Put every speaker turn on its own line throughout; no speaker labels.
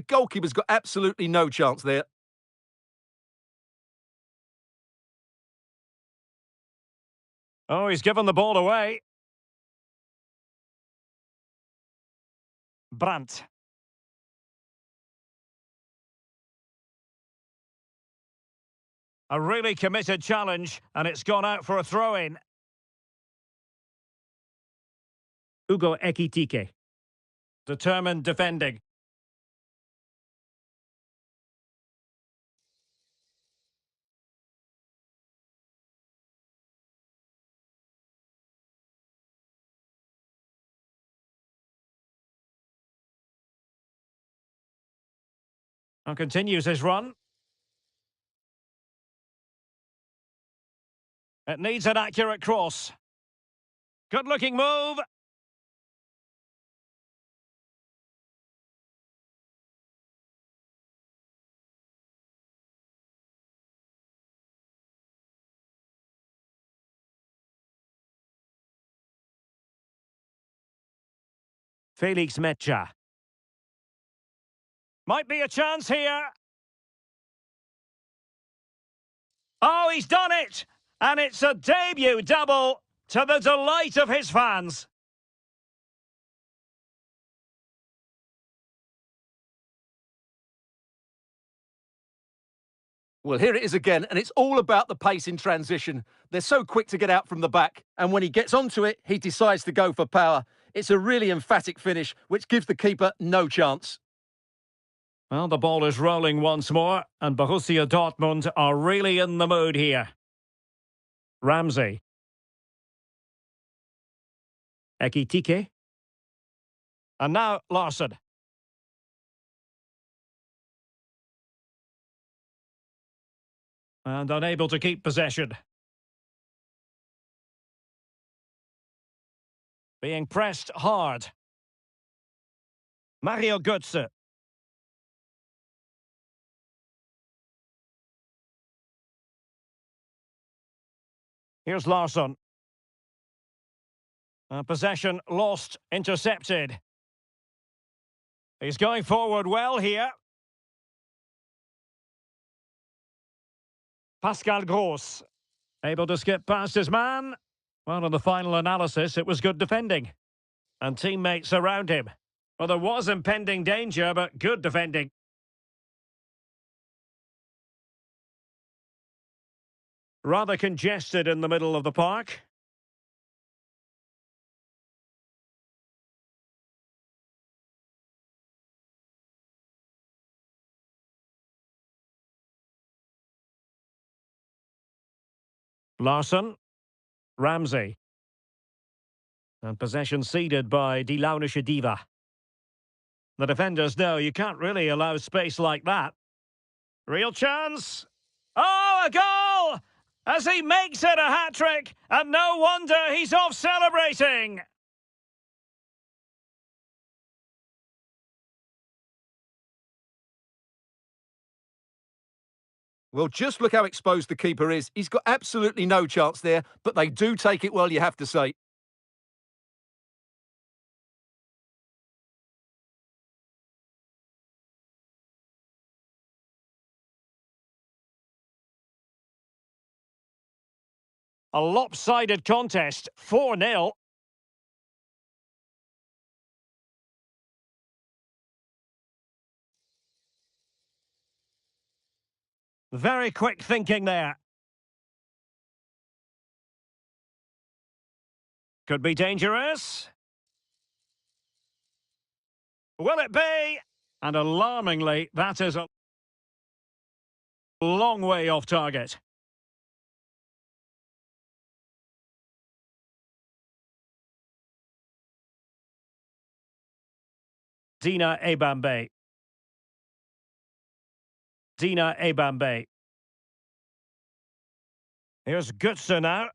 goalkeeper's got absolutely no chance there.
Oh, he's given the ball away. Brandt. A really committed challenge, and it's gone out for a throw-in. Ugo Ekitike. Determined defending. And continues his run. It needs an accurate cross. Good-looking move. Felix Metja. Might be a chance here. Oh, he's done it! And it's a debut double to the delight of his fans.
Well, here it is again, and it's all about the pace in transition. They're so quick to get out from the back, and when he gets onto it, he decides to go for power. It's a really emphatic finish, which gives the keeper no chance.
Well, the ball is rolling once more, and Borussia Dortmund are really in the mood here. Ramsey. Ekitike. And now Larsson. And unable to keep possession. Being pressed hard. Mario Götze. Here's Larsson. Possession lost, intercepted. He's going forward well here. Pascal Gross. Able to skip past his man. Well, in the final analysis, it was good defending. And teammates around him. Well, there was impending danger, but good defending. Rather congested in the middle of the park. Larsson. Ramsey. And possession ceded by Die Launische Diva. The defenders know you can't really allow space like that. Real chance. Oh, a goal! As he makes it a hat-trick, and no wonder he's off celebrating.
Well, just look how exposed the keeper is. He's got absolutely no chance there, but they do take it well, you have to say.
A lopsided contest, 4-0. Very quick thinking there. Could be dangerous. Will it be? And alarmingly, that is a long way off target. Dina Ebambe. Dina Ebambe. Here's Götze now.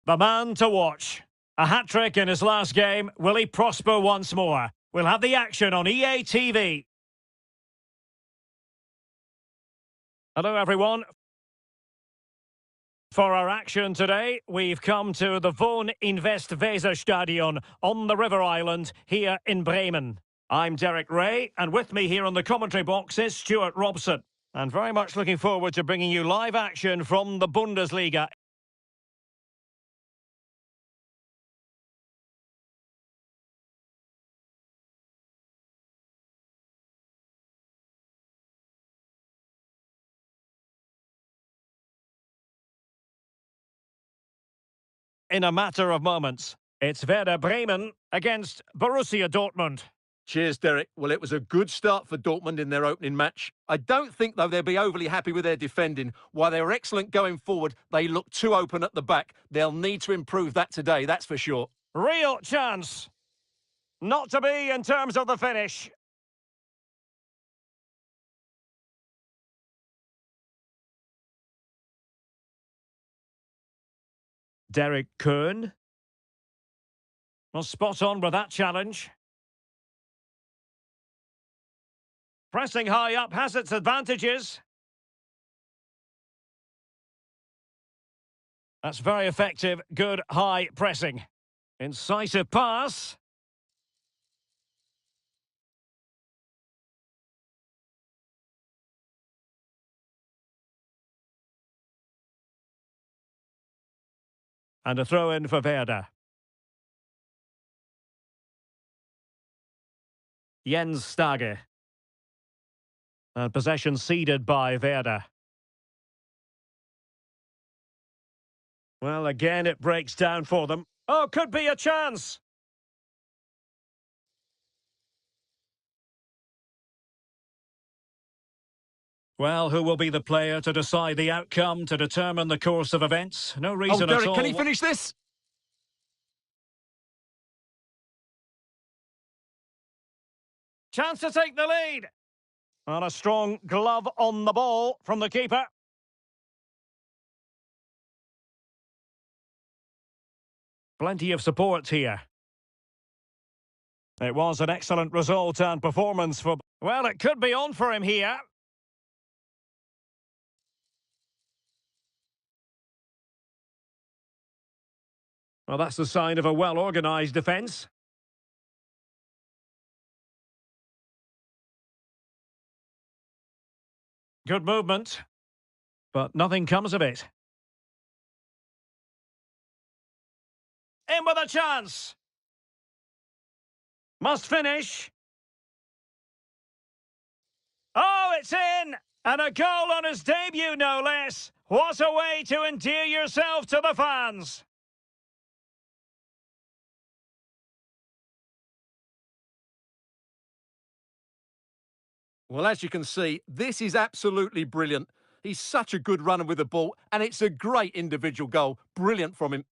The man to watch. A hat-trick in his last game. Will he prosper once more? We'll have the action on EA TV. Hello, everyone. For our action today, we've come to the Wohn Invest Weserstadion on the River Island here in Bremen. I'm Derek Ray, and with me here on the commentary box is Stuart Robson. And very much looking forward to bringing you live action from the Bundesliga. In a matter of moments, it's Werder Bremen against Borussia Dortmund.
Cheers, Derek. Well, it was a good start for Dortmund in their opening match. I don't think, though, they'll be overly happy with their defending. While they were excellent going forward, they look too open at the back. They'll need to improve that today, that's for sure.
Real chance. Not to be in terms of the finish. Derek Köhn. Well, spot on with that challenge. Pressing high up has its advantages. That's very effective, good high pressing. Incisive pass. And a throw in for Werder. Jens Stage. And possession ceded by Werder. Well, again, it breaks down for them. Oh, could be a chance. Well, who will be the player to decide the outcome, to determine the course of events? No reason
Derek,
at all.
can he finish this?
Chance to take the lead. And a strong glove on the ball from the keeper. Plenty of support here. It was an excellent result and performance for... Well, it could be on for him here. Well, that's the sign of a well-organised defence. Good movement. But nothing comes of it. In with a chance. Must finish. Oh, it's in! And a goal on his debut, no less. What a way to endear yourself to the fans.
Well, as you can see, this is absolutely brilliant. He's such a good runner with the ball, and it's a great individual goal. Brilliant from him.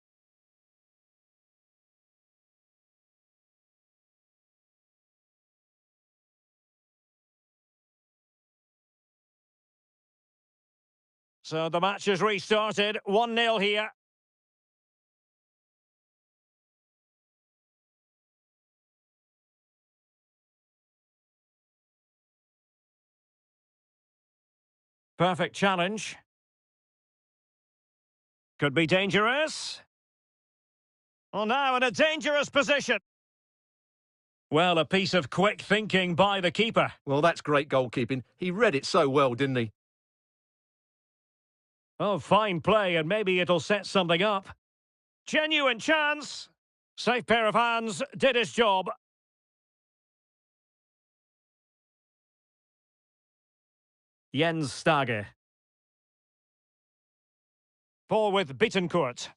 So the match has restarted. 1-0 here. Perfect challenge. Could be dangerous. Well, now in a dangerous position. Well, a piece of quick thinking by the keeper.
Well, that's great goalkeeping. He read it so well, didn't he?
Oh, fine play, and maybe it'll set something up. Genuine chance. Safe pair of hands, did his job. Jens Stage. Ball with Bittencourt.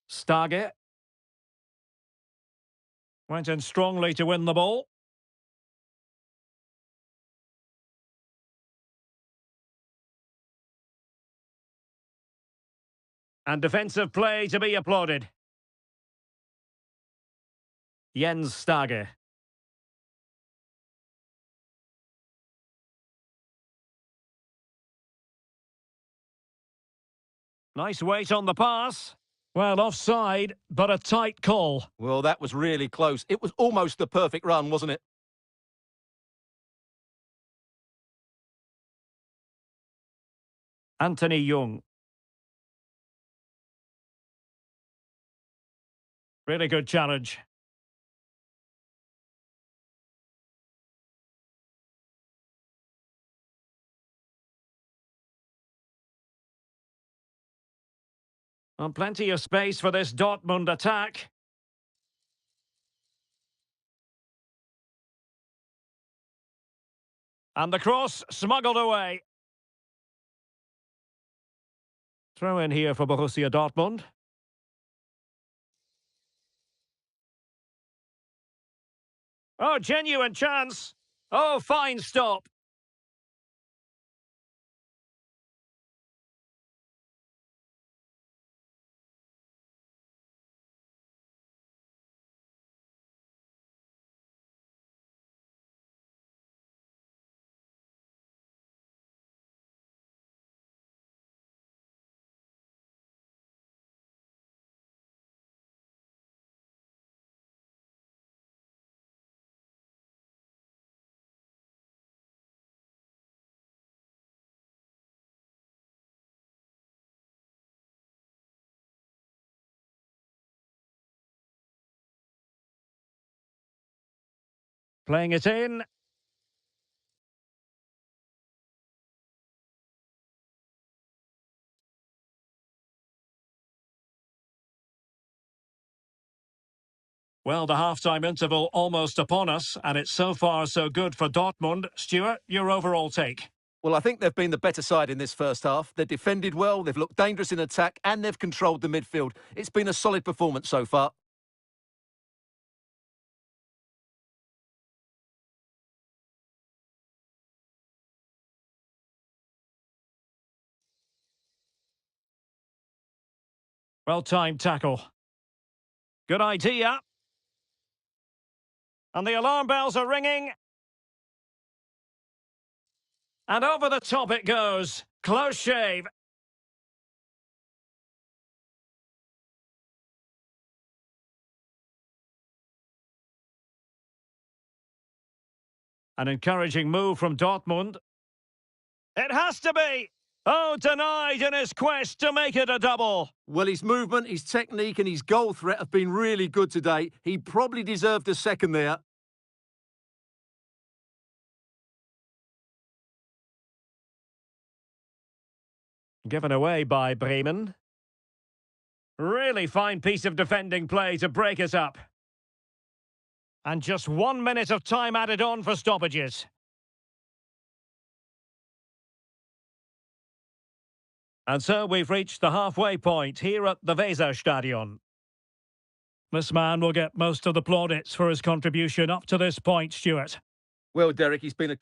Stage. Went in strongly to win the ball. And defensive play to be applauded. Jens Stage. Nice weight on the pass. Well, offside, but a tight call.
Well, that was really close. It was almost the perfect run, wasn't it?
Anthony Young. Really good challenge. And plenty of space for this Dortmund attack. And the cross smuggled away. Throw in here for Borussia Dortmund. Oh, genuine chance. Oh, fine stop. Playing it in. Well, the half-time interval almost upon us, and it's so far so good for Dortmund. Stuart, your overall take?
Well, I think they've been the better side in this first half. They've defended well, they've looked dangerous in attack, and they've controlled the midfield. It's been a solid performance so far.
Well-timed tackle. Good idea. And the alarm bells are ringing. And over the top it goes. Close shave. An encouraging move from Dortmund. It has to be! Oh, denied in his quest to make it a double.
Well, his movement, his technique and his goal threat have been really good today. He probably deserved a second there.
Given away by Bremen. Really fine piece of defending play to break us up. And just 1 minute of time added on for stoppages. And so we've reached the halfway point here at the Weserstadion. This man will get most of the plaudits for his contribution up to this point, Stuart.
Well, Derek, he's been a...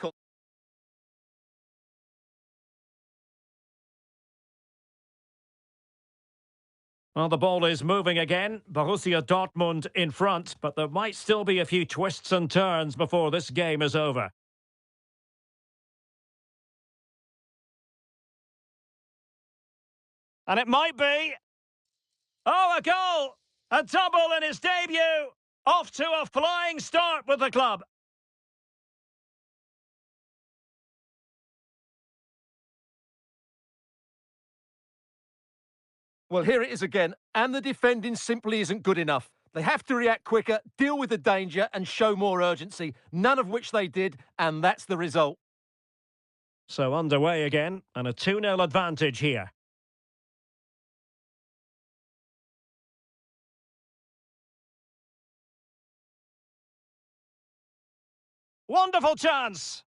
Well, the ball is moving again. Borussia Dortmund in front, but there might still be a few twists and turns before this game is over. And it might be... Oh, a goal! A double in his debut! Off to a flying start with the club.
Well, here it is again, and the defending simply isn't good enough. They have to react quicker, deal with the danger and show more urgency, none of which they did, and that's the result.
So underway again, and a 2-0 advantage here. Wonderful chance!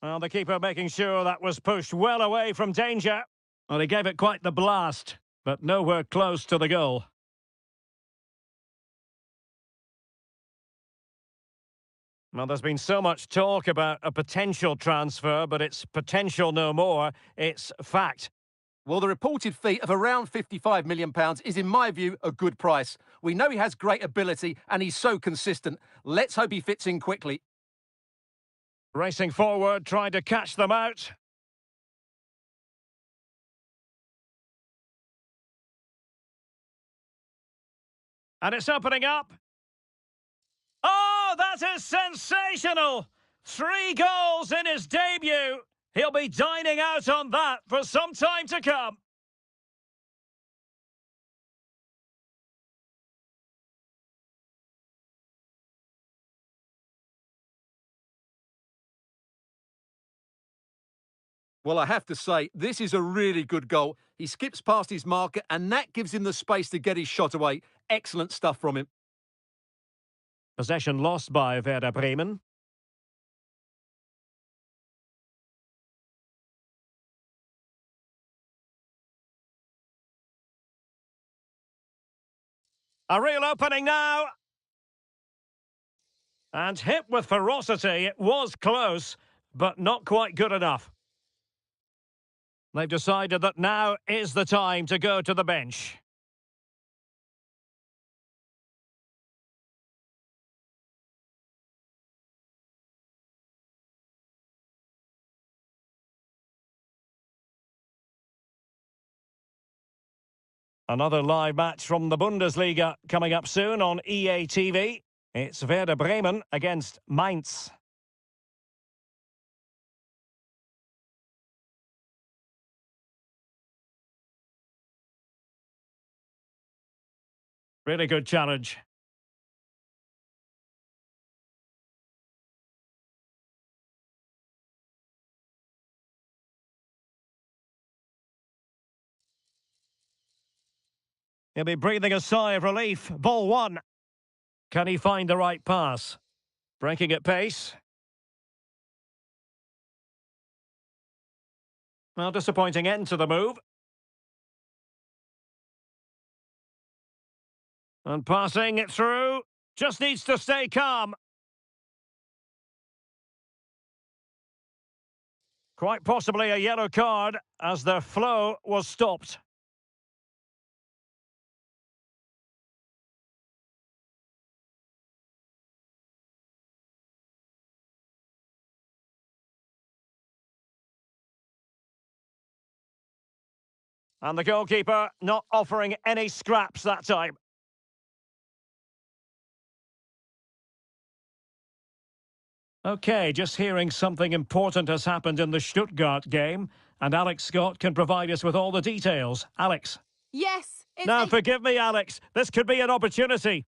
Well, the keeper making sure that was pushed well away from danger. Well, he gave it quite the blast, but nowhere close to the goal. Well, there's been so much talk about a potential transfer, but it's potential no more. It's fact.
Well, the reported fee of around £55 million is, in my view, a good price. We know he has great ability and he's so consistent. Let's hope he fits in quickly.
Racing forward, trying to catch them out. And it's opening up. Oh, that is sensational! 3 goals in his debut. He'll be dining out on that for some time to come.
Well, I have to say, this is a really good goal. He skips past his marker, and that gives him the space to get his shot away. Excellent stuff from him.
Possession lost by Werder Bremen. A real opening now. And hit with ferocity. It was close, but not quite good enough. They've decided that now is the time to go to the bench. Another live match from the Bundesliga coming up soon on EA TV. It's Werder Bremen against Mainz. Really good challenge. He'll be breathing a sigh of relief. Ball one. Can he find the right pass? Breaking at pace. Well, disappointing end to the move. And passing it through. Just needs to stay calm. Quite possibly a yellow card as their flow was stopped. And the goalkeeper not offering any scraps that time. OK, just hearing something important has happened in the Stuttgart game, and Alex Scott can provide us with all the details. Alex.
Yes.
Now, forgive me, Alex. This could be an opportunity.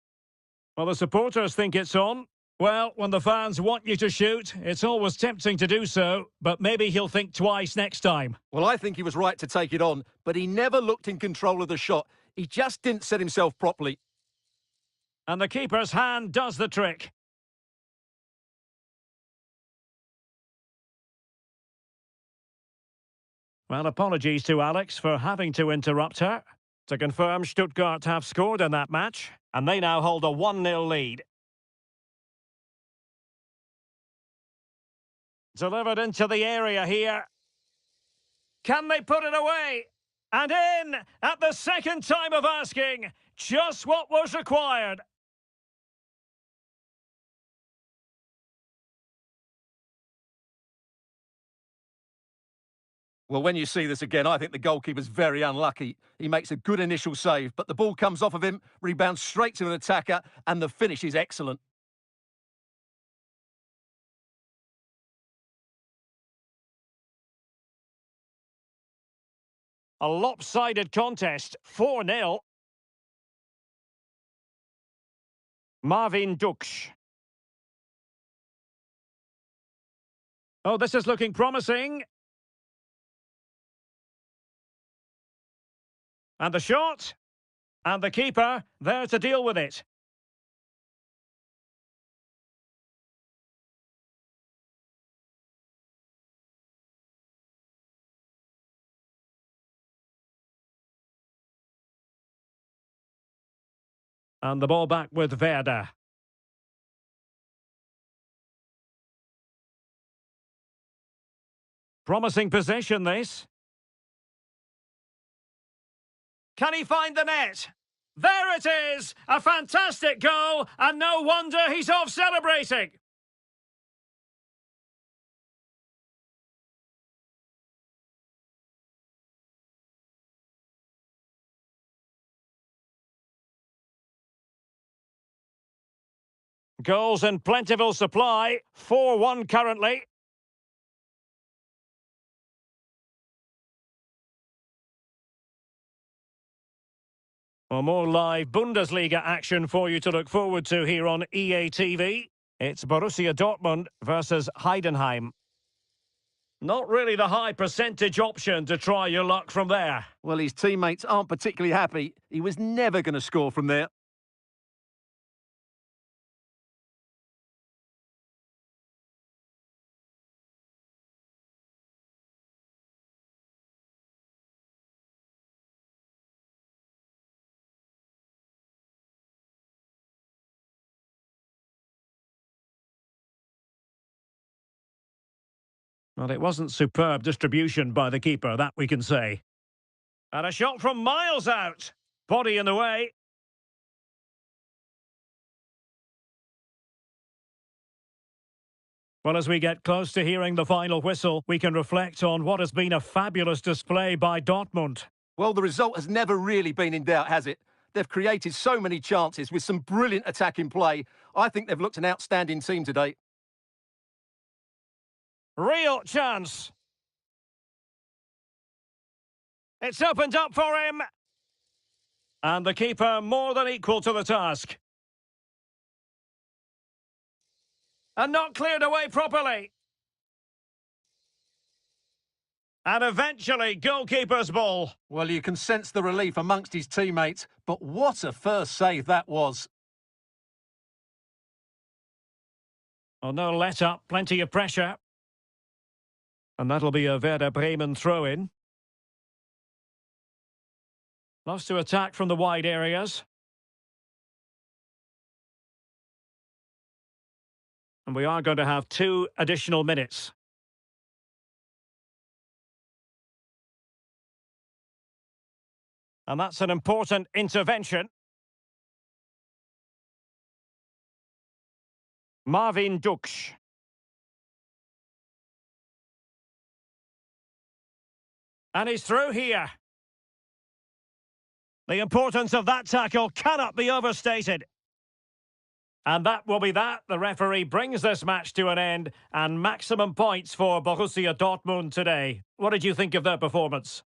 Well, the supporters think it's on. Well, when the fans want you to shoot, it's always tempting to do so, but maybe he'll think twice next time.
Well, I think he was right to take it on, but he never looked in control of the shot. He just didn't set himself properly.
And the keeper's hand does the trick. Well, apologies to Alex for having to interrupt her. To confirm, Stuttgart have scored in that match, and they now hold a 1-0 lead. Delivered into the area here. Can they put it away? And in at the second time of asking. Just what was required.
Well, when you see this again, I think the goalkeeper's very unlucky. He makes a good initial save, but the ball comes off of him, rebounds straight to an attacker, and the finish is excellent.
A lopsided contest, 4-0. Marvin Duksch. Oh, this is looking promising. And the shot. And the keeper there to deal with it. And the ball back with Werder. Promising possession, this. Can he find the net? There it is! A fantastic goal, and no wonder he's off celebrating. Goals in plentiful supply. 4-1 currently. Well, more live Bundesliga action for you to look forward to here on EA TV. It's Borussia Dortmund versus Heidenheim. Not really the high percentage option to try your luck from there.
Well, his teammates aren't particularly happy. He was never going to score from there.
Well, it wasn't superb distribution by the keeper, that we can say. And a shot from miles out. Body in the way. Well, as we get close to hearing the final whistle, we can reflect on what has been a fabulous display by Dortmund.
Well, the result has never really been in doubt, has it? They've created so many chances with some brilliant attacking play. I think they've looked an outstanding team today.
Real chance. It's opened up for him. And the keeper more than equal to the task. And not cleared away properly. And eventually, goalkeeper's ball.
Well, you can sense the relief amongst his teammates, but what a first save that was.
Oh, no let up, plenty of pressure. And that'll be a Werder Bremen throw-in. Loves to attack from the wide areas. And we are going to have 2 additional minutes. And that's an important intervention. Marvin Duksch. And he's through here. The importance of that tackle cannot be overstated. And that will be that. The referee brings this match to an end, and maximum points for Borussia Dortmund today. What did you think of their performance?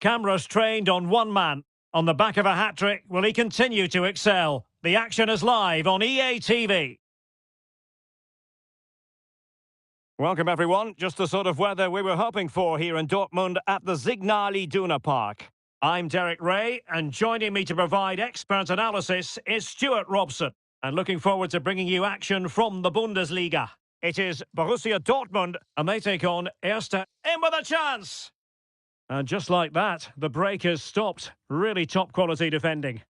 Cameras trained on one man. On the back of a hat-trick, will he continue to excel? The action is live on EA TV. Welcome, everyone. Just the sort of weather we were hoping for here in Dortmund at the Signal Iduna Park. I'm Derek Ray, and joining me to provide expert analysis is Stuart Robson. And looking forward to bringing you action from the Bundesliga. It is Borussia Dortmund, and they take on Erste. In with a chance! And just like that, the break has stopped. Really top quality defending.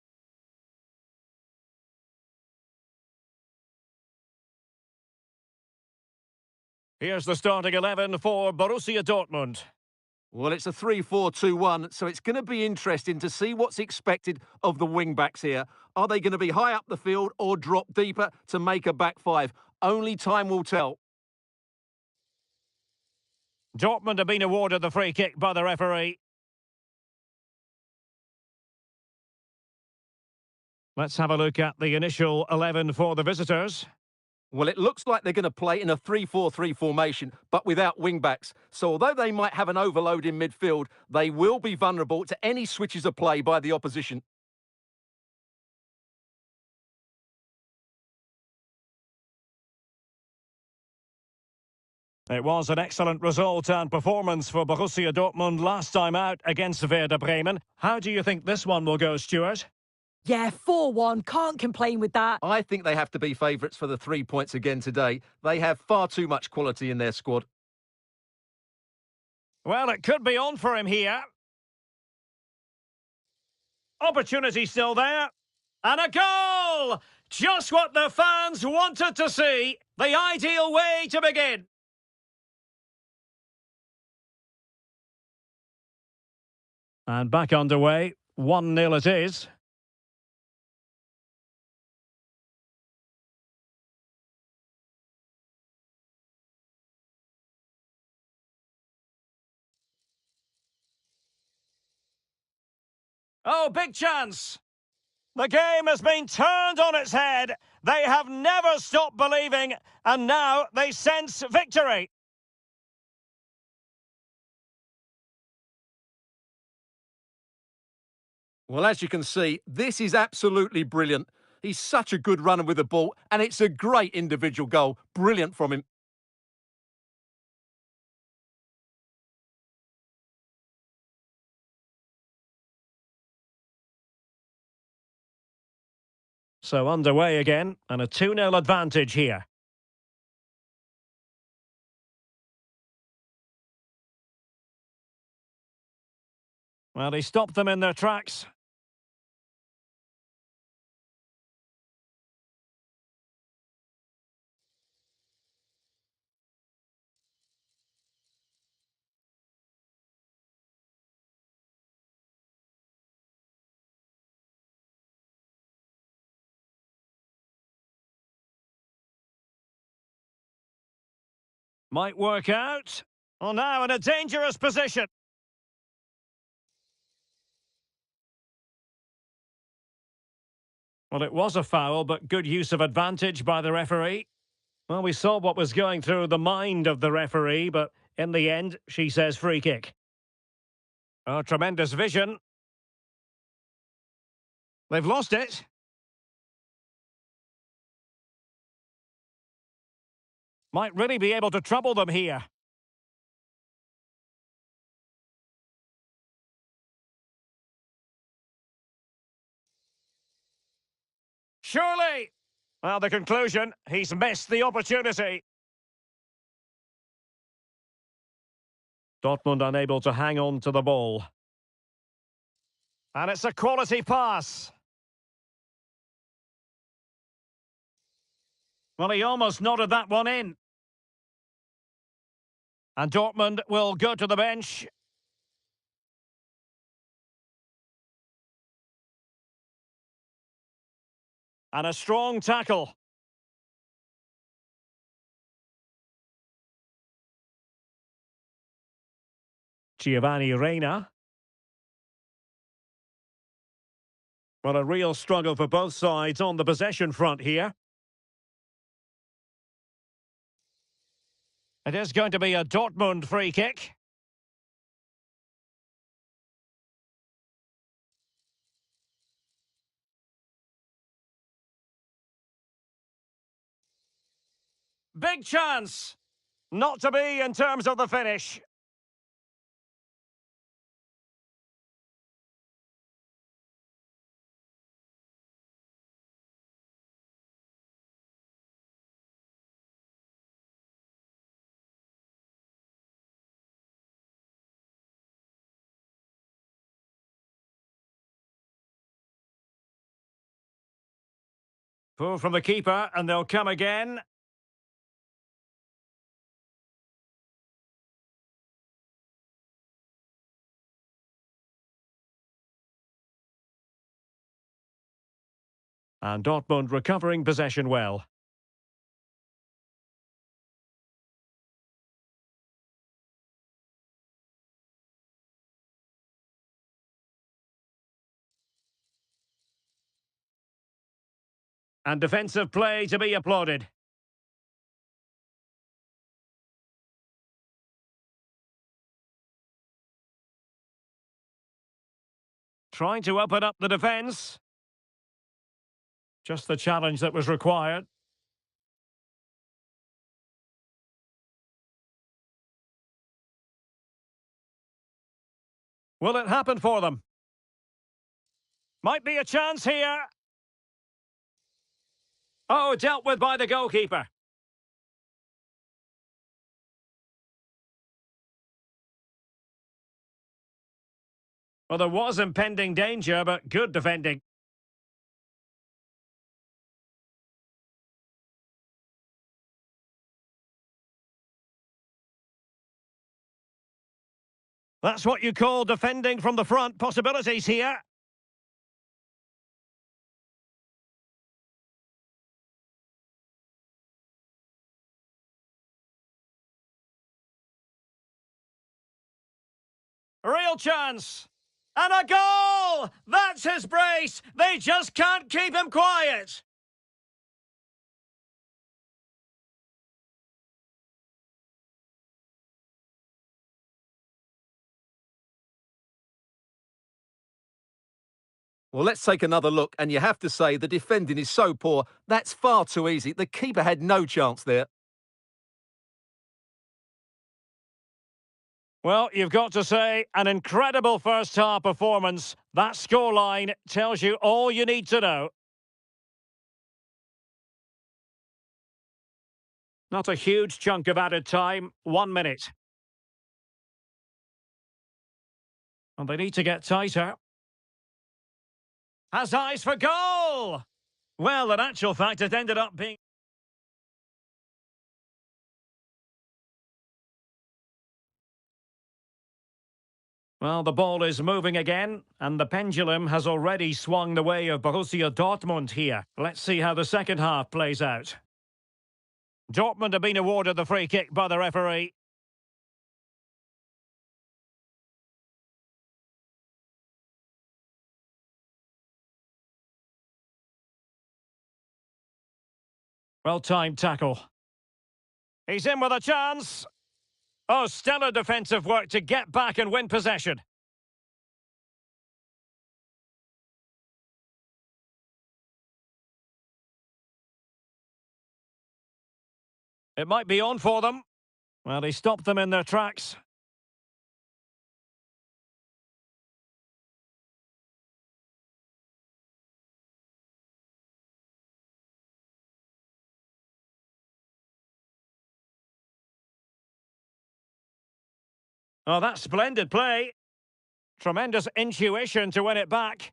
Here's the starting 11 for Borussia Dortmund.
Well, it's a 3-4-2-1, so it's going to be interesting to see what's expected of the wing-backs here. Are they going to be high up the field or drop deeper to make a back five? Only time will tell.
Dortmund have been awarded the free kick by the referee. Let's have a look at the initial 11 for the visitors.
Well, it looks like they're going to play in a 3-4-3 formation, but without wing-backs. So although they might have an overload in midfield, they will be vulnerable to any switches of play by the opposition.
It was an excellent result and performance for Borussia Dortmund last time out against Werder Bremen. How do you think this one will go, Stuart?
Yeah, 4-1. Can't complain with that.
I think they have to be favourites for the 3 points again today. They have far too much quality in their squad.
Well, it could be on for him here. Opportunity still there. And a goal! Just what the fans wanted to see. The ideal way to begin. And back underway. 1-0 it is. Oh, big chance. The game has been turned on its head. They have never stopped believing, and now they sense victory.
Well, as you can see, this is absolutely brilliant. He's such a good runner with the ball, and it's a great individual goal. Brilliant from him.
So underway again, and a 2-0 advantage here. Well, he stopped them in their tracks. Might work out. Oh, now in a dangerous position. Well, it was a foul, but good use of advantage by the referee. Well, we saw what was going through the mind of the referee, but in the end, she says free kick. Oh, tremendous vision. They've lost it. Might really be able to trouble them here. Surely! Well, the conclusion, he's missed the opportunity. Dortmund unable to hang on to the ball. And it's a quality pass. Well, he almost nodded that one in. And Dortmund will go to the bench. And a strong tackle. Giovanni Reina. Well, a real struggle for both sides on the possession front here. It is going to be a Dortmund free kick. big chance. Not to be in terms of the finish. Pull from the keeper, and they'll come again. And Dortmund recovering possession well. And defensive play to be applauded. Trying to open up the defence. Just the challenge that was required. Will it happen for them? Might be a chance here. Oh, dealt with by the goalkeeper. Well, there was impending danger, but good defending. That's what you call defending from the front. Possibilities here. Real chance. And a goal! That's his brace. They just can't keep him quiet.
Well, let's take another look, and you have to say the defending is so poor, that's far too easy. The keeper had no chance there.
Well, you've got to say, an incredible first-half performance. That scoreline tells you all you need to know. Not a huge chunk of added time, 1 minute. And they need to get tighter. Has eyes for goal! Well, in actual fact, it ended up being... Well, the ball is moving again, and the pendulum has already swung the way of Borussia Dortmund here. Let's see how the second half plays out. Dortmund have been awarded the free kick by the referee. Well-timed tackle. He's in with a chance. Oh, stellar defensive work to get back and win possession. It might be on for them. Well, he stopped them in their tracks. Oh, that's splendid play. Tremendous intuition to win it back.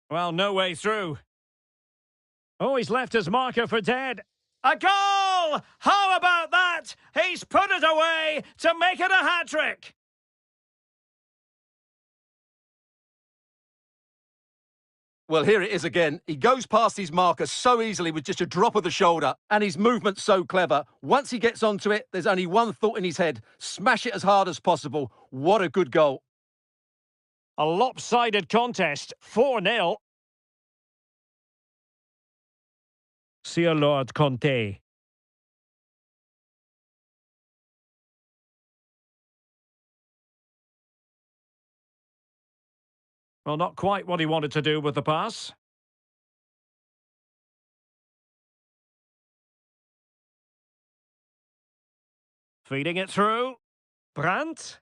Well, no way through. Oh, he's left his marker for dead. A goal! How about that? He's put it away to make it a hat-trick.
Well, here it is again. He goes past his marker so easily with just a drop of the shoulder, and his movement's so clever. Once he gets onto it, there's only one thought in his head. Smash it as hard as possible. What a good goal.
A lopsided contest, 4-0. Sir Lord Conte. Well, not quite what he wanted to do with the pass. Feeding it through. Brandt.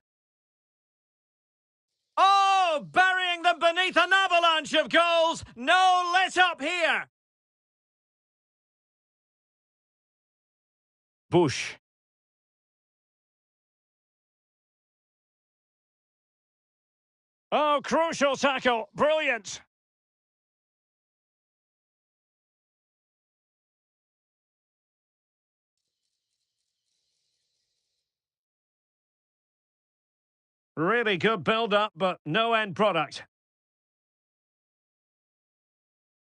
Oh, burying them beneath an avalanche of goals. No let up here. Bush. Oh, crucial tackle. Brilliant. Really good build-up, but no end product.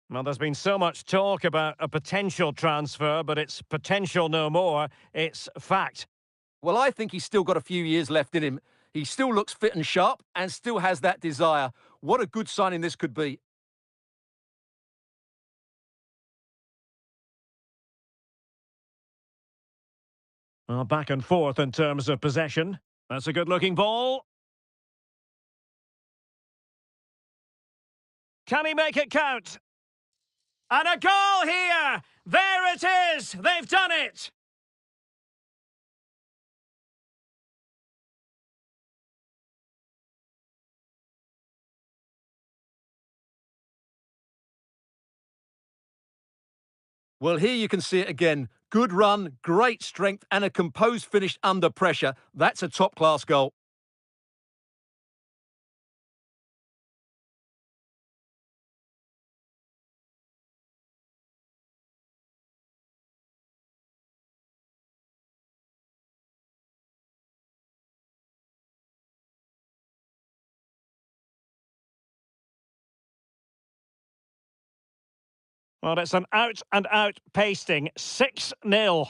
Well, there's been so much talk about a potential transfer, but it's potential no more. It's fact.
Well, I think he's still got a few years left in him. He still looks fit and sharp and still has that desire. What a good signing this could be.
Well, back and forth in terms of possession. That's a good-looking ball. Can he make it count? And a goal here! There it is! They've done it!
Well, here you can see it again. Good run, great strength, and a composed finish under pressure. That's a top-class goal.
Well, it's an out-and-out pasting. 6-0.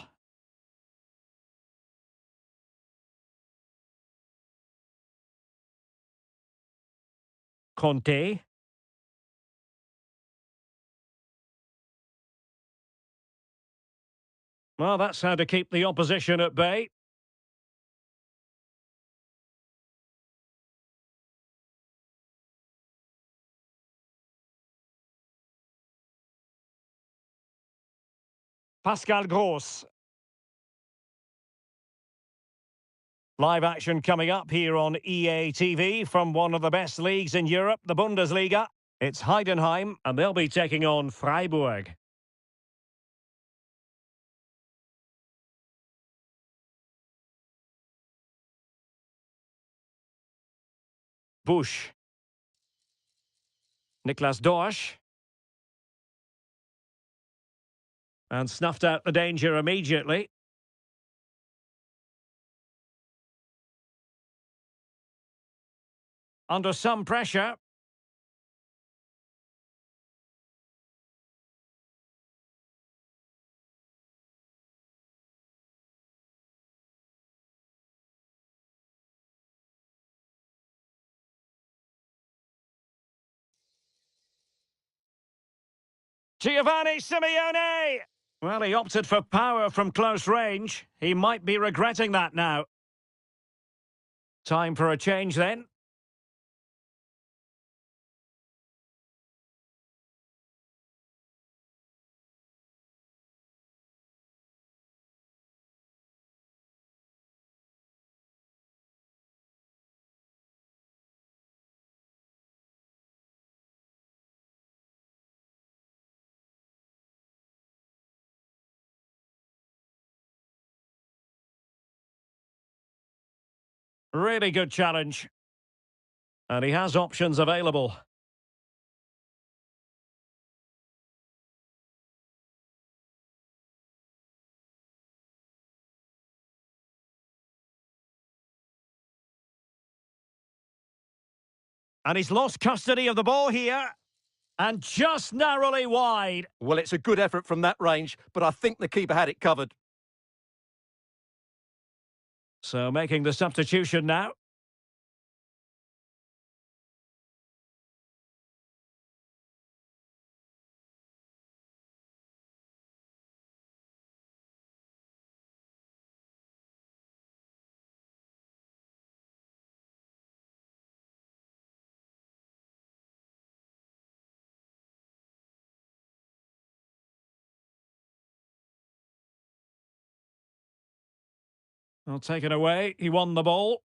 Conte. Well, that's how to keep the opposition at bay. Pascal Gross. Live action coming up here on EA TV from one of the best leagues in Europe, the Bundesliga. It's Heidenheim, and they'll be taking on Freiburg. Bush. Niklas Dorsch. And snuffed out the danger immediately. Under some pressure. Giovanni Simeone! Well, he opted for power from close range. He might be regretting that now. Time for a change then. Really good challenge. And he has options available. And he's lost custody of the ball here. And just narrowly wide.
Well, it's a good effort from that range, but I think the keeper had it covered.
So making the substitution now. Well, taken away. He won the ball.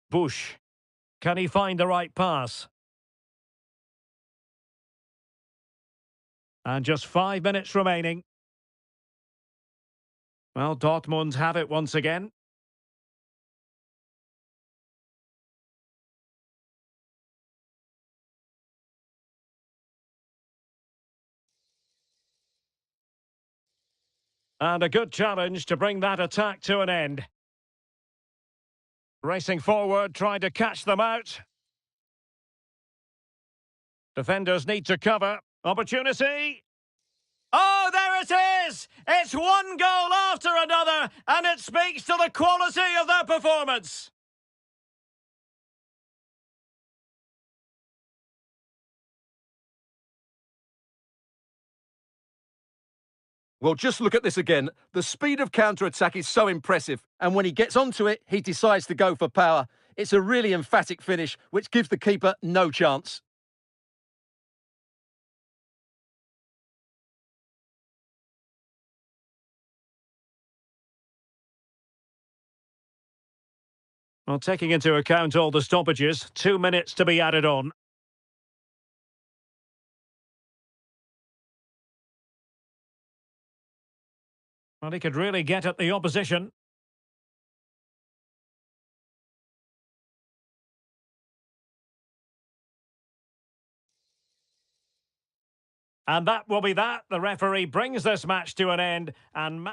Bush. Can he find the right pass? And just 5 minutes remaining. Well, Dortmund have it once again. And a good challenge to bring that attack to an end. Racing forward, trying to catch them out. Defenders need to cover. Opportunity. Oh, there it is! It's one goal after another, and it speaks to the quality of their performance.
Well, just look at this again. The speed of counter-attack is so impressive, and when he gets onto it, he decides to go for power. It's a really emphatic finish, which gives the keeper no chance.
Well, taking into account all the stoppages, 2 minutes to be added on. Well, he could really get at the opposition. And that will be that. The referee brings this match to an end and...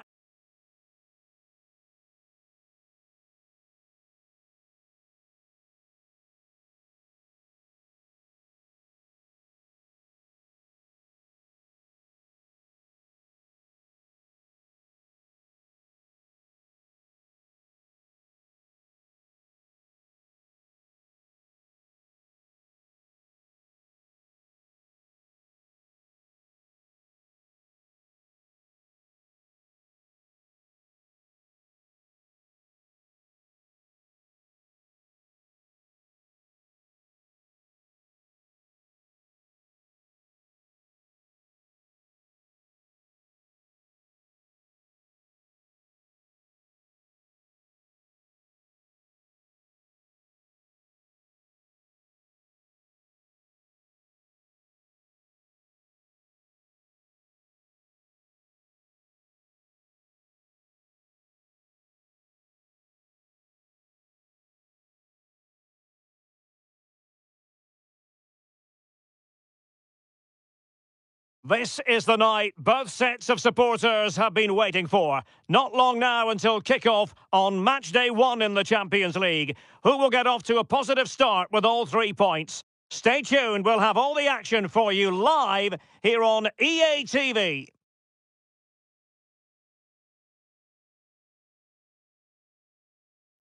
This is the night both sets of supporters have been waiting for. Not long now until kick-off on match day 1 in the Champions League. Who will get off to a positive start with all 3 points? Stay tuned, we'll have all the action for you live here on EA TV.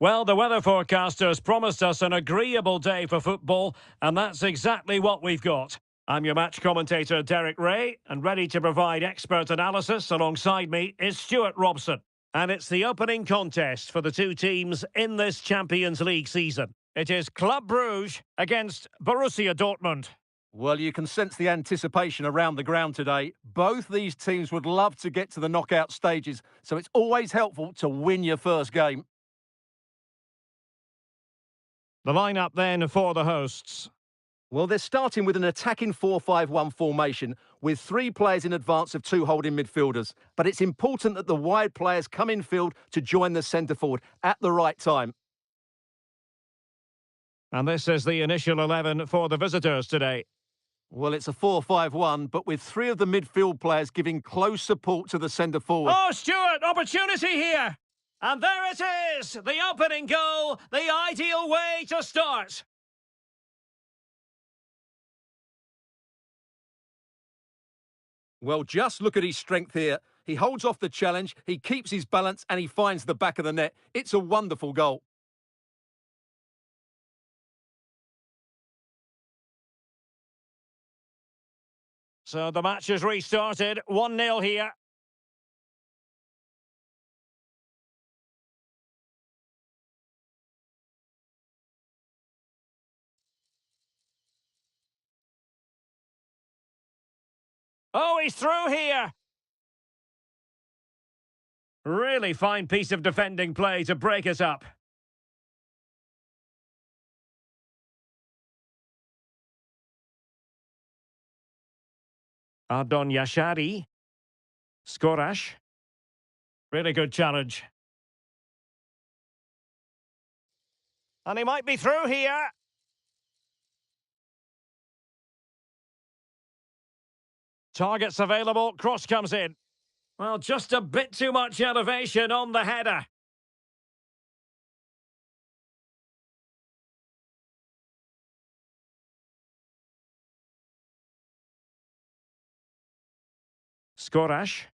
Well, the weather forecasters promised us an agreeable day for football, and that's exactly what we've got. I'm your match commentator, Derek Ray, and ready to provide expert analysis alongside me is Stuart Robson. And it's the opening contest for the 2 teams in this Champions League season. It is Club Brugge against Borussia Dortmund.
Well, you can sense the anticipation around the ground today. Both these teams would love to get to the knockout stages, so it's always helpful to win your first game.
The lineup then for the hosts.
Well, they're starting with an attacking 4-5-1 formation with 3 players in advance of 2 holding midfielders. But it's important that the wide players come in field to join the centre forward at the right time.
And this is the initial 11 for the visitors today.
Well, it's a 4-5-1, but with 3 of the midfield players giving close support to the centre forward.
Oh, Stuart, opportunity here! And there it is! The opening goal, the ideal way to start.
Well, just look at his strength here. He holds off the challenge, he keeps his balance, and he finds the back of the net. It's a wonderful goal.
So the match has restarted. 1-0 here. Oh, he's through here. Really fine piece of defending play to break us up. Ardon Yashari. Skorash. Really good challenge. And he might be through here. Targets available. Cross comes in. Well, just a bit too much elevation on the header. Skorash.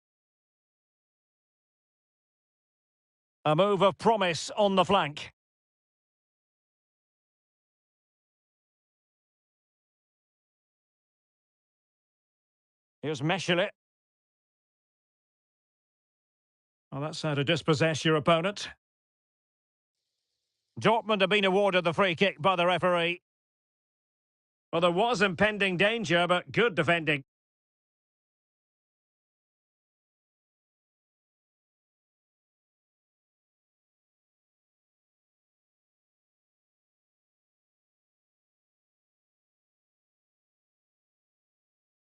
A move of promise on the flank. Here's Meshelet. Well, that's how to dispossess your opponent. Dortmund have been awarded the free kick by the referee. Well, there was impending danger, but good defending.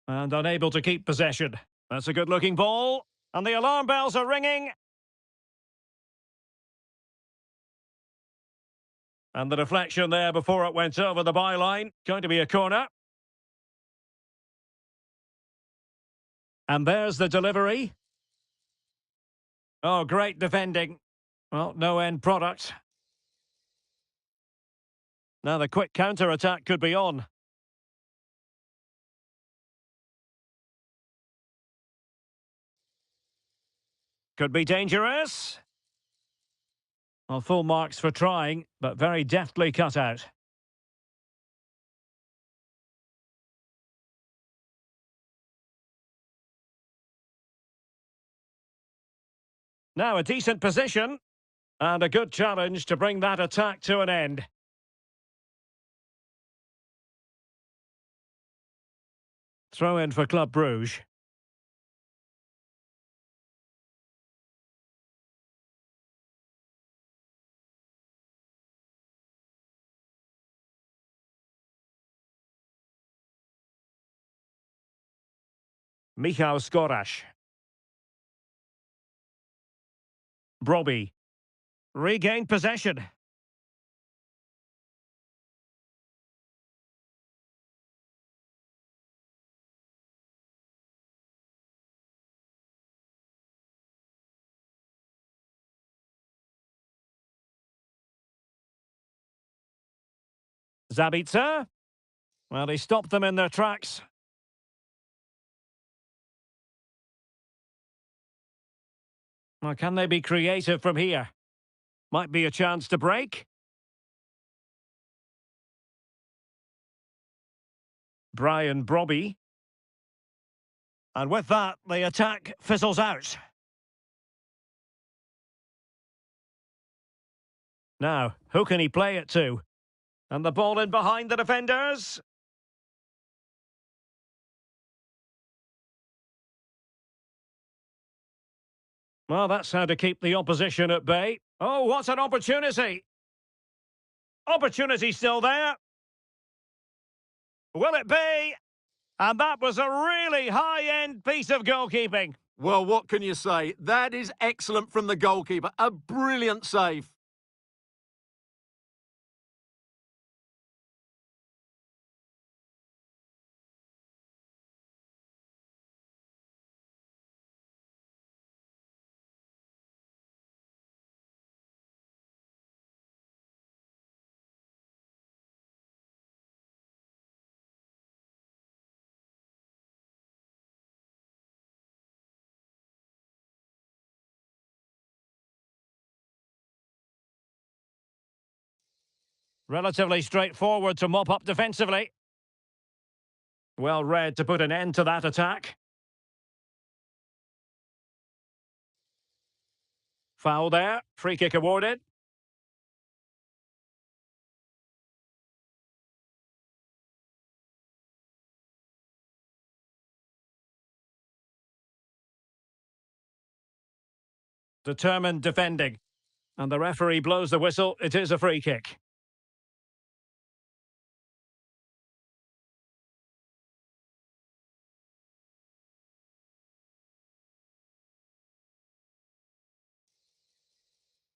And unable to keep possession. That's a good-looking ball. And the alarm bells are ringing. And the deflection there before it went over the byline. Going to be a corner. And there's the delivery. Oh, great defending. Well, no end product. Now the quick counter-attack could be on. Could be dangerous. Well, full marks for trying, but very deftly cut out. Now a decent position. And a good challenge to bring that attack to an end. Throw in for Club Brugge. Michał Skorash. Brobbey. Regained possession. Zabitzer. Well, he stopped them in their tracks. Well, can they be creative from here? Might be a chance to break. Brian Brobbey. And with that, the attack fizzles out. Now, who can he play it to? And the ball in behind the defenders. Well, that's how to keep the opposition at bay. Oh, what an opportunity! Opportunity still there. Will it be? And that was a really high-end piece of goalkeeping.
Well, what can you say? That is excellent from the goalkeeper. A brilliant save.
Relatively straightforward to mop up defensively. Well read to put an end to that attack. Foul there. Free kick awarded. Determined defending. And the referee blows the whistle. It is a free kick.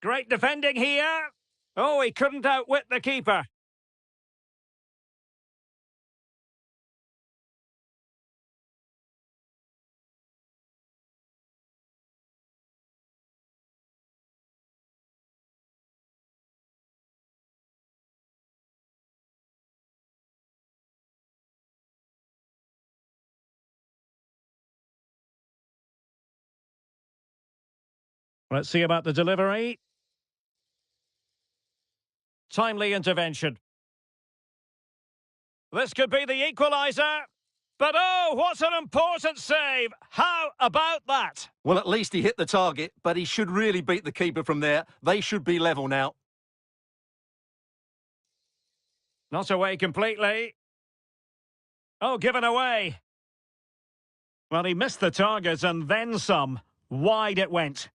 Great defending here. Oh, he couldn't outwit the keeper. Let's see about the delivery. Timely intervention. This could be the equaliser. But oh, what an important save! How about that?
Well, at least he hit the target, but he should really beat the keeper from there. They should be level now.
Not away completely. Oh, given away. Well, he missed the target and then some. Wide it went.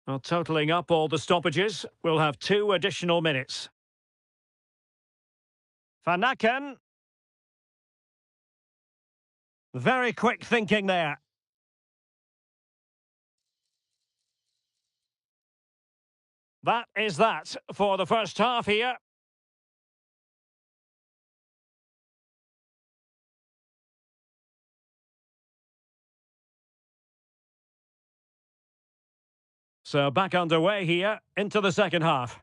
Well, totalling up all the stoppages, we'll have 2 additional minutes. Van Aken. Very quick thinking there. That is that for the first half here. So back underway here into the second half.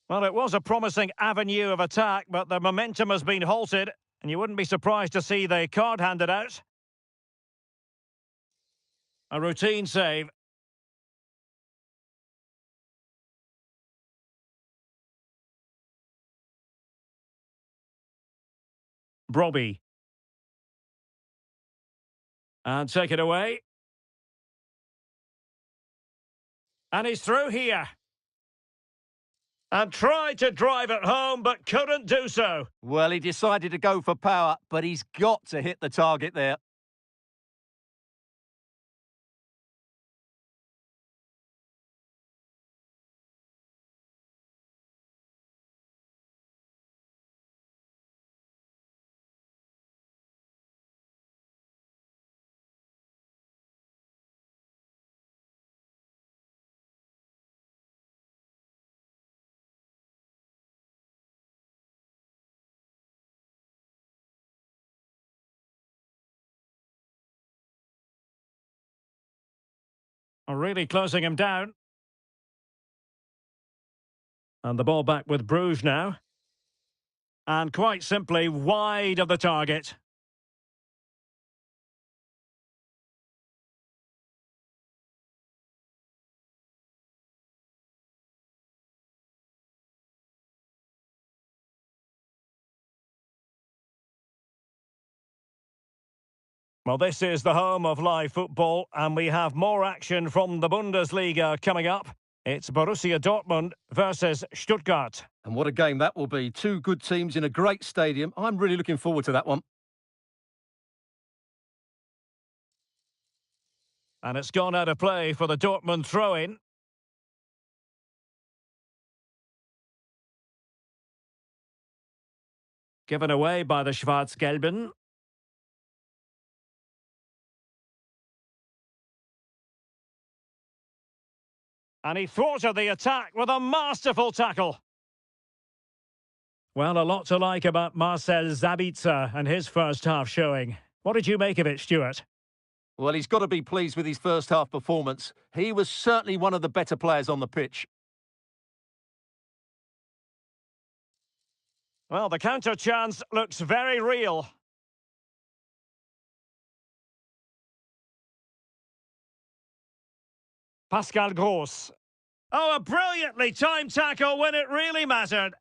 Well, it was a promising avenue of attack, but the momentum has been halted, and you wouldn't be surprised to see the card handed out. A routine save. Brobbey. And take it away. And he's through here. And tried to drive it home, but couldn't do so.
Well, he decided to go for power, but he's got to hit the target there.
Really closing him down. And the ball back with Bruges now. And quite simply wide of the target. Well, this is the home of live football, and we have more action from the Bundesliga coming up. It's Borussia Dortmund versus Stuttgart.
And what a game that will be. 2 good teams in a great stadium. I'm really looking forward to that one.
And it's gone out of play for the Dortmund throw-in. Given away by the Schwarz-Gelben. And he thwarted the attack with a masterful tackle. Well, a lot to like about Marcel Sabitzer and his first half showing. What did you make of it, Stuart?
Well, he's got to be pleased with his first half performance. He was certainly one of the better players on the pitch.
Well, the counter chance looks very real. Pascal Gross. Oh, a brilliantly timed tackle when it really mattered.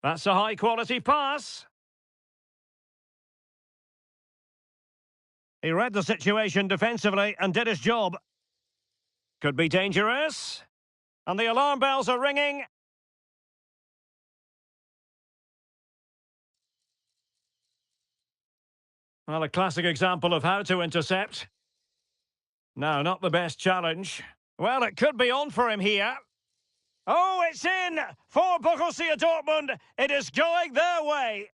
That's a high-quality pass. He read the situation defensively and did his job. Could be dangerous. And the alarm bells are ringing. Well, a classic example of how to intercept. No, not the best challenge. Well, it could be on for him here. Oh, it's in for Borussia Dortmund. It is going their way.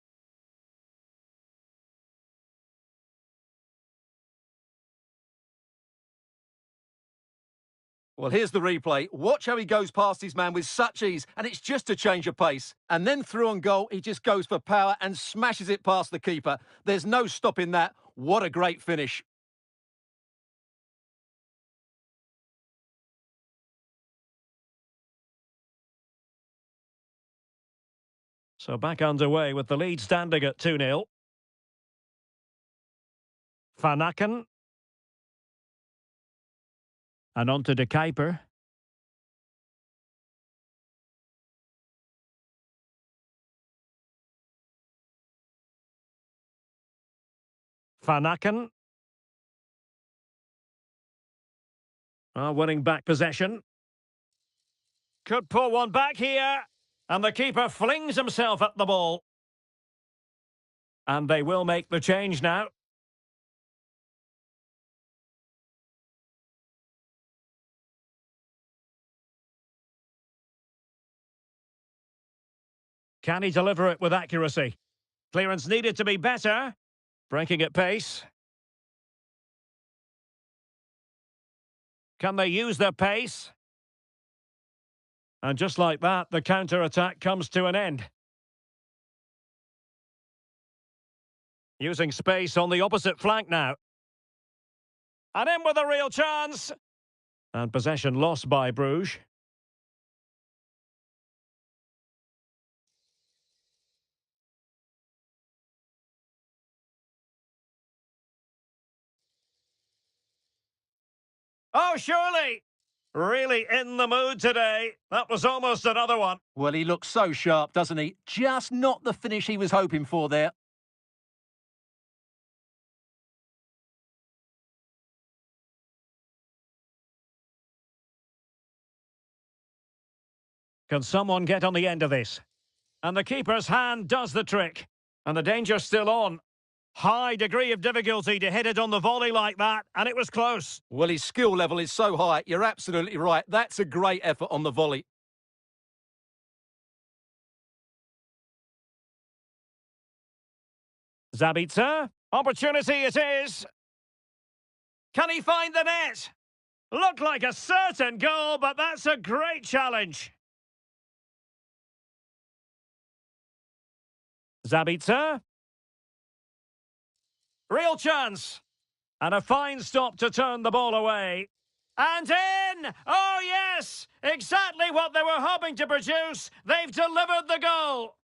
Well, here's the replay. Watch how he goes past his man with such ease, and it's just a change of pace. And then through on goal, he just goes for power and smashes it past the keeper. There's no stopping that. What a great finish.
So back underway with the lead standing at 2-0. Van Aken. And on to De Kuiper. Van Aken. Winning back possession. Could pull one back here. And the keeper flings himself at the ball. And they will make the change now. Can he deliver it with accuracy? Clearance needed to be better. Breaking at pace. Can they use their pace? And just like that, the counter-attack comes to an end. Using space on the opposite flank now. And in with a real chance. And possession lost by Bruges. Oh, surely! Really in the mood today. That was almost another one.
Well, he looks so sharp, doesn't he? Just not the finish he was hoping for there.
Can someone get on the end of this? And the keeper's hand does the trick. And the danger's still on. High degree of difficulty to hit it on the volley like that, and it was close.
Well, his skill level is so high. You're absolutely right. That's a great effort on the volley.
Zabitzer. Opportunity it is. Can he find the net? Looked like a certain goal, but that's a great challenge. Zabitzer. Real chance. And a fine stop to turn the ball away. And in! Oh, yes! Exactly what they were hoping to produce. They've delivered the goal.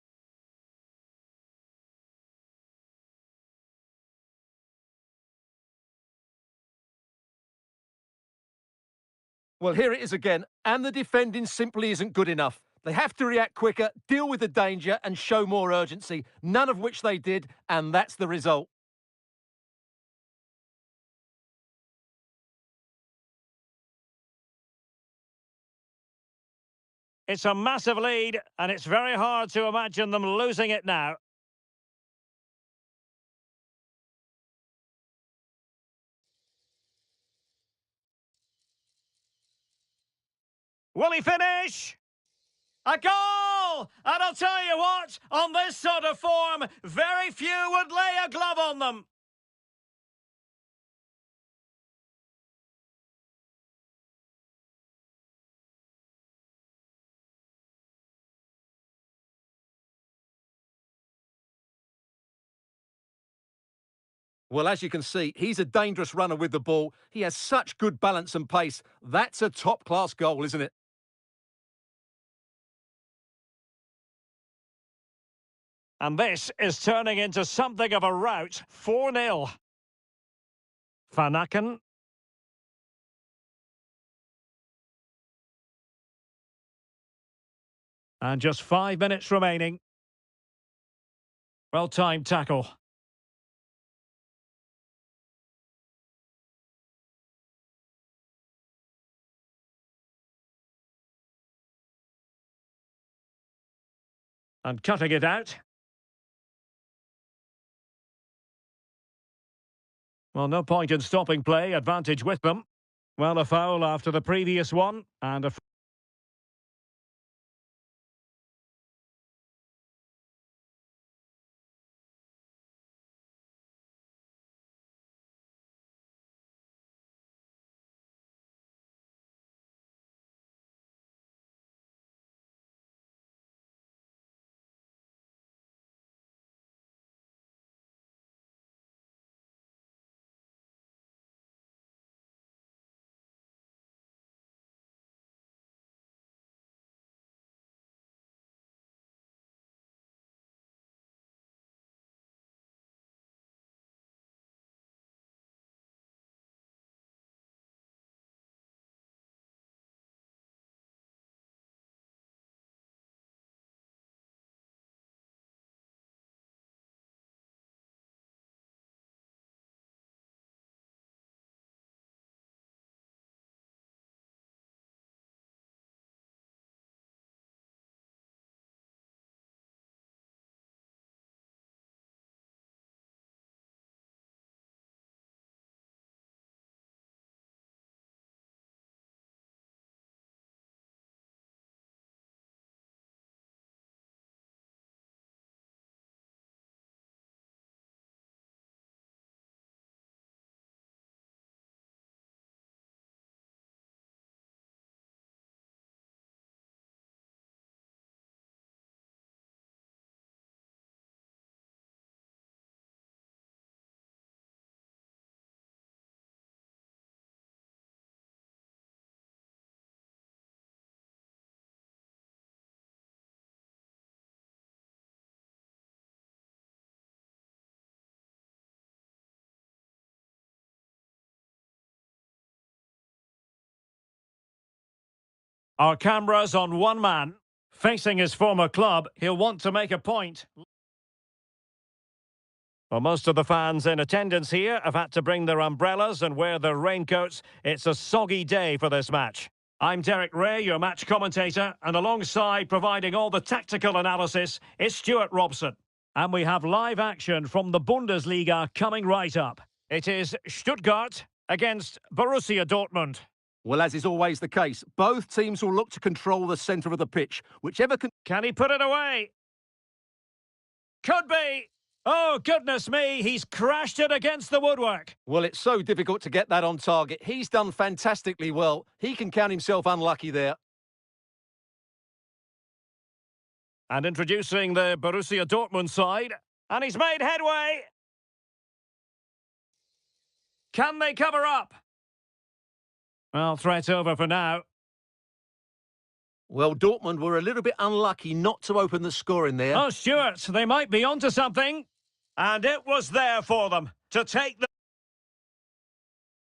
Well, here it is again. And the defending simply isn't good enough. They have to react quicker, deal with the danger, and show more urgency. None of which they did, and that's the result.
It's a massive lead, and it's very hard to imagine them losing it now. Will he finish? A goal! And I'll tell you what, on this sort of form, very few would lay a glove on them.
Well, as you can see, he's a dangerous runner with the ball. He has such good balance and pace. That's a top-class goal, isn't it?
And this is turning into something of a rout. 4-0. Van Aken. And just 5 minutes remaining. Well-timed tackle. And cutting it out. Well, no point in stopping play. Advantage with them. Well, a foul after the previous one. And a... Our cameras on one man. Facing his former club, he'll want to make a point. Well, most of the fans in attendance here have had to bring their umbrellas and wear their raincoats. It's a soggy day for this match. I'm Derek Ray, your match commentator, and alongside providing all the tactical analysis is Stuart Robson. And we have live action from the Bundesliga coming right up. It is Stuttgart against Borussia Dortmund.
Well, as is always the case, both teams will look to control the centre of the pitch. Whichever
Can he put it away? Could be. Oh, goodness me, he's crashed it against the woodwork.
Well, it's so difficult to get that on target. He's done fantastically well. He can count himself unlucky there.
And introducing the Borussia Dortmund side. And he's made headway. Can they cover up? Well, threat over for now.
Well, Dortmund were a little bit unlucky not to open the score in there.
Oh, Stuart, they might be onto something. And it was there for them to take the...